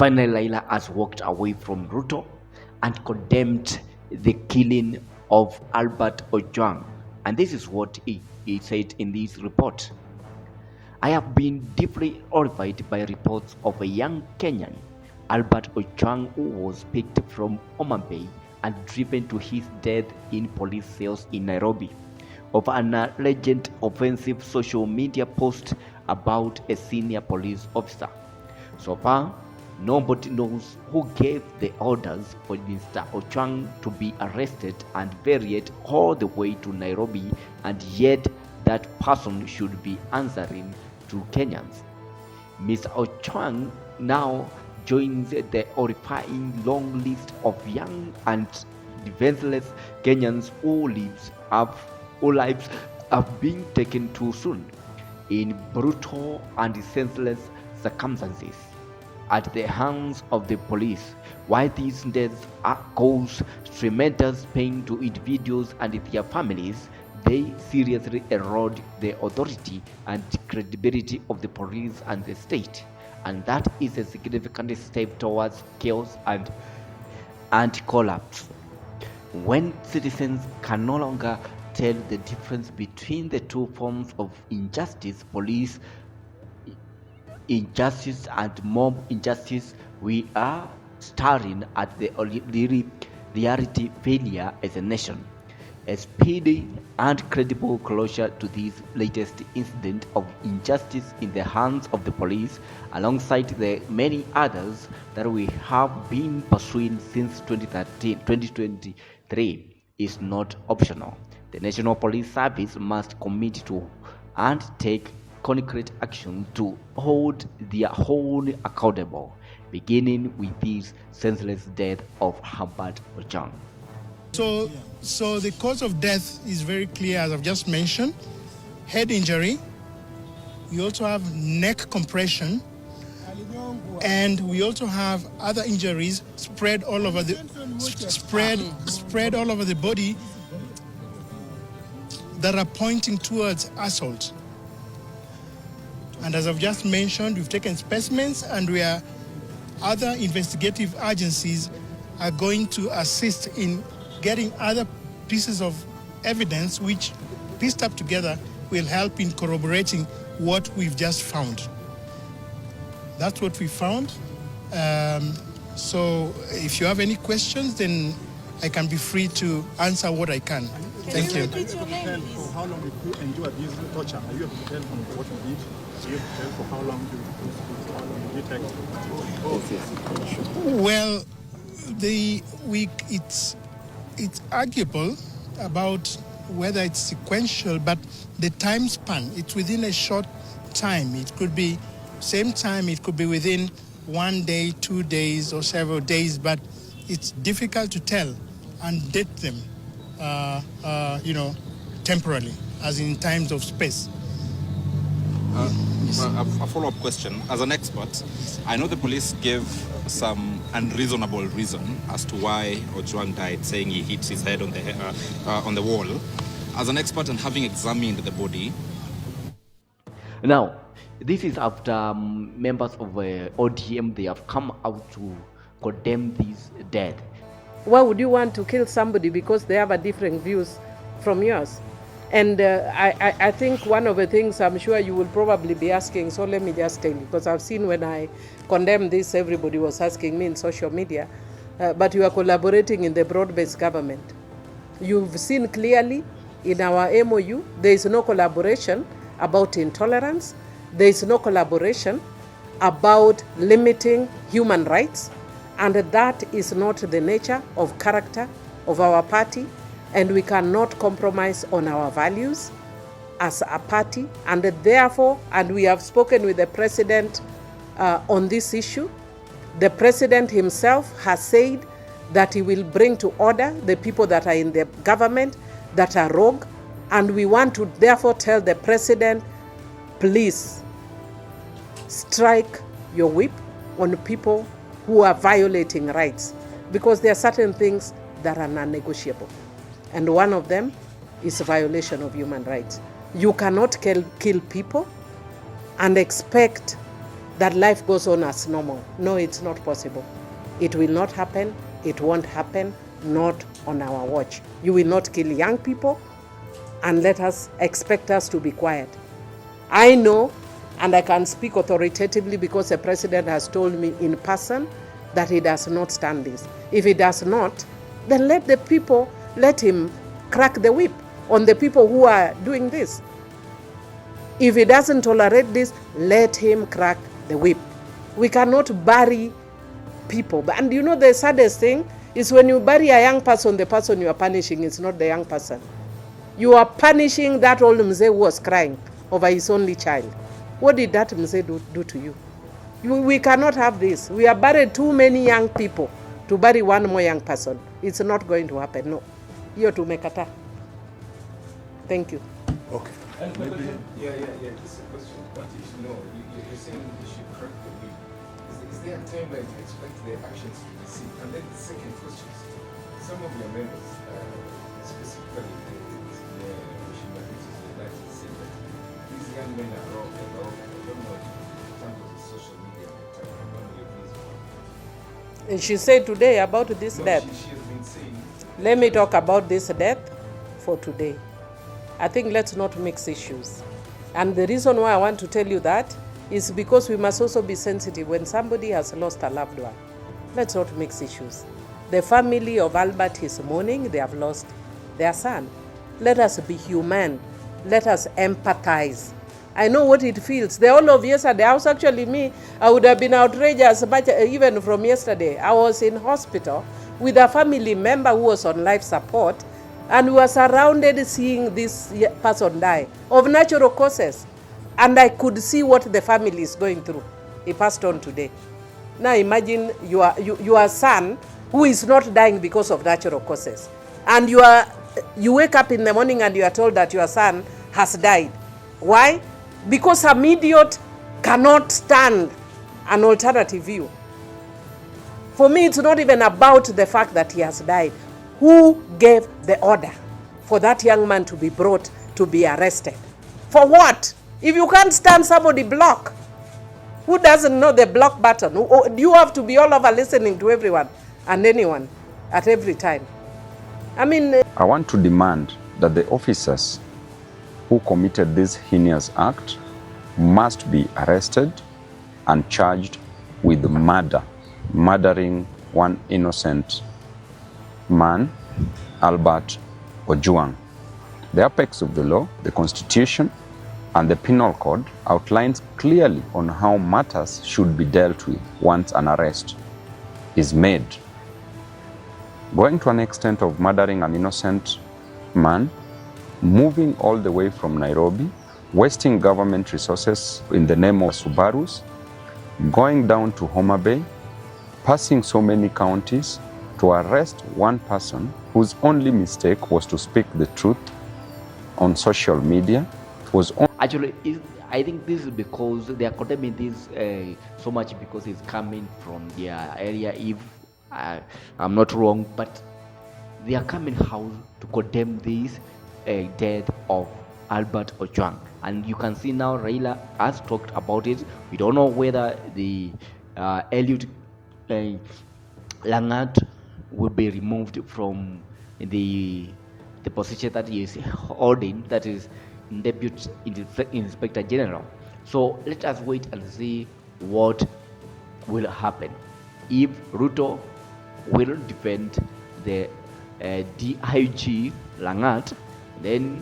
Finally, Raila has walked away from RUTO and condemned the killing of Albert Ojwang. And this is what he said in this report. I have been deeply horrified by reports of a young Kenyan, Albert Ojwang, who was picked from Homa Bay and driven to his death in police cells in Nairobi over an alleged offensive social media post about a senior police officer. So far, nobody knows who gave the orders for Mr. Ojwang to be arrested and buried all the way to Nairobi, and yet that person should be answering to Kenyans. Mr. Ojwang now joins the horrifying long list of young and defenseless Kenyans whose lives have been taken too soon in brutal and senseless circumstances at the hands of the police. While these deaths cause tremendous pain to individuals and their families, they seriously erode the authority and credibility of the police and the state. And that is a significant step towards chaos and collapse. When citizens can no longer tell the difference between the two forms of injustice, police injustice and mob injustice, we are staring at the reality failure as a nation. A speedy and credible closure to this latest incident of injustice in the hands of the police, alongside the many others that we have been pursuing since 2023, is not optional. The National Police Service must commit to and take concrete action to hold their own accountable, beginning with this senseless death of Albert Ojwang. So the cause of death is very clear, as I've just mentioned. Head injury. We also have neck compression, and we also have other injuries spread all over the body that are pointing towards assault. And as I've just mentioned, we've taken specimens, and other investigative agencies are going to assist in getting other pieces of evidence which, pieced up together, will help in corroborating what we've just found. That's what we found. So if you have any questions, then I can be free to answer what I can. Thank you. How long did you endure this torture? Are you able to tell from what you did? Are you able to tell for how long did you take? Well, it's arguable about whether it's sequential, but the time span, it's within a short time. It could be same time, it could be within 1 day, 2 days, or several days, but it's difficult to tell and date them, temporarily, as in times of space. A follow-up question. As an expert, I know the police gave some unreasonable reason as to why Ojwang died, saying he hit his head on the wall. As an expert and having examined the body. Now, this is after members of ODM, they have come out to condemn this death. Why would you want to kill somebody because they have a different views from yours? And I think one of the things I'm sure you will probably be asking, so let me just tell you, because I've seen when I condemned this, everybody was asking me in social media, but you are collaborating in the broad-based government. You've seen clearly in our MOU, there is no collaboration about intolerance. There is no collaboration about limiting human rights. And that is not the nature of character of our party. And we cannot compromise on our values as a party. And therefore, and we have spoken with the president on this issue. The president himself has said that he will bring to order the people that are in the government that are rogue. And we want to therefore tell the president, please strike your whip on people who are violating rights, because there are certain things that are non-negotiable. And one of them is a violation of human rights. You cannot kill people and expect that life goes on as normal. No, it's not possible. It will not happen. It won't happen, not on our watch. You will not kill young people and expect us to be quiet. I know, and I can speak authoritatively because the president has told me in person that he does not stand this. If he does not, then let him crack the whip on the people who are doing this. If he doesn't tolerate this, let him crack the whip. We cannot bury people. And you know the saddest thing is when you bury a young person, the person you are punishing is not the young person. You are punishing that old Mzee who was crying over his only child. What did that Mzee do to you? We cannot have this. We have buried too many young people to bury one more young person. It's not going to happen, no. Hiyo tumekata. Thank you. Okay. And maybe, this is a question. What you should know, you're saying you should correct the way. Is there a timeline to expect their actions to be seen? And then the second question is, some of your members, specifically the United say that these young men are wrong and all. I don't know in terms of the social media, I don't know your views about it. And she said today about this death. She has been saying. Let me talk about this death for today. I think let's not mix issues. And the reason why I want to tell you that is because we must also be sensitive when somebody has lost a loved one. Let's not mix issues. The family of Albert is mourning, they have lost their son. Let us be human. Let us empathize. I know what it feels. The whole of yesterday, I would have been outraged as much even from yesterday. I was in hospital with a family member who was on life support, and we were surrounded seeing this person die of natural causes. And I could see what the family is going through. He passed on today. Now imagine your son who is not dying because of natural causes. And you wake up in the morning and you are told that your son has died. Why? Because some idiot cannot stand an alternative view. For me, it's not even about the fact that he has died. Who gave the order for that young man to be brought to be arrested? For what? If you can't stand somebody, block. Who doesn't know the block button? You have to be all over listening to everyone and anyone at every time. I want to demand that the officers who committed this heinous act must be arrested and charged with murdering one innocent man, Albert Ojwang. The apex of the law, the Constitution, and the Penal Code outlines clearly on how matters should be dealt with once an arrest is made. Going to an extent of murdering an innocent man, moving all the way from Nairobi, wasting government resources in the name of Subarus, going down to Homa Bay, passing so many counties to arrest one person whose only mistake was to speak the truth on social media. Actually, I think this is because they are condemning this so much because it's coming from their area. If I'm not wrong, but they are coming out to condemn this death of Albert Ojwang. And you can see now Raila has talked about it. We don't know whether the Eliud Langat will be removed from the position that he is holding, that is Deputy Inspector General. So let us wait and see what will happen. If RUTO will defend the DIG Langat, then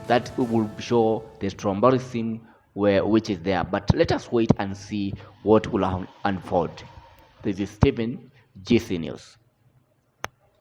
that will show the tribalism which is there. But let us wait and see what will unfold. This is Stephen, GC News.